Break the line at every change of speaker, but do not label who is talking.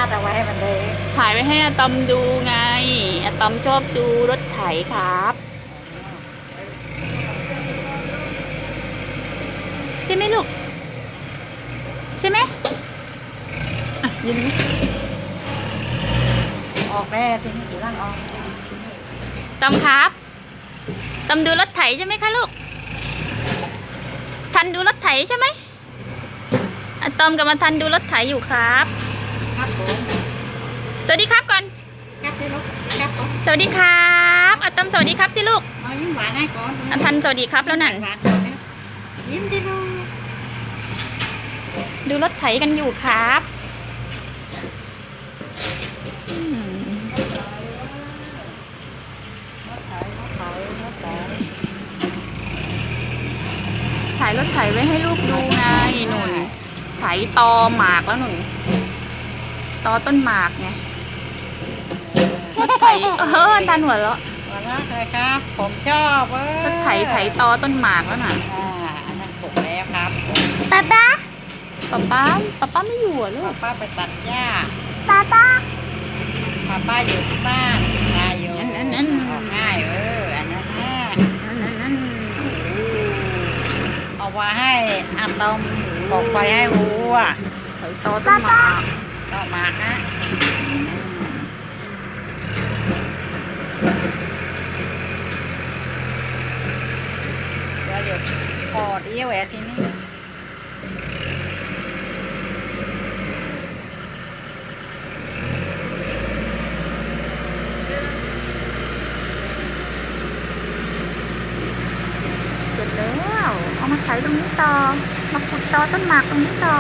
เอาไว้ให้มันเลย
ถ่ายไว้ให้อะตอมดูไงอะตอมชอบดูรถไถครับใช่ไหมลูกใช่ไหมอ่ะยืนไหม
ออกแน่ทีนี้ถือร่างออก
ตอมครับตอมดูรถไถใช่ไหมคะลูกทันดูรถไถใช่ไหมอะตอมกับมาทันดูรถไถอยู่ครับ
ครับผม
สวัสดีครับก่อน
ครับสิลูกครับผม
สวัสดีครับอะตอมสวัสดีครับสิลูก
เอายิ้มหวานให้ก่อน
อะทันสวัสดีครับแล้วนั่น
หวานก่อนนะยิ้มดิลูก
ดูรถไถกันอยู่ครับอืม ถ่ายรถไถไว้ให้ลูกดูไงหนุนไถตอหมากแล้วหนุนตอต้นหมากไงรถไถทันหัวเราะ
หวานมากเลยครับ ผมชอบเว้ย
รถไถตอต้นหมากแล้วน่ะ
อันนั้นปลูกแล้วครับ
ป๊าป๊าไม่อยู่เหรอลูก
ป้าไปตัดหญ้า
ป๊า
ป้าอยู่ที่บ้านนายอยู่
นั่น
ออกง่ายอันนั้นนะ
นั่น
เอาไว้ให้อาตอมออกไปให้วัว
ไถตอต้นหมาก
ต่อมาฮะเดี๋ยวพอเดียวแหวะทีนี้
เสร็จแล้วเอามาไถตรงนี้ต่อมาขุดตอต้นหมากตรงนี้ต่อ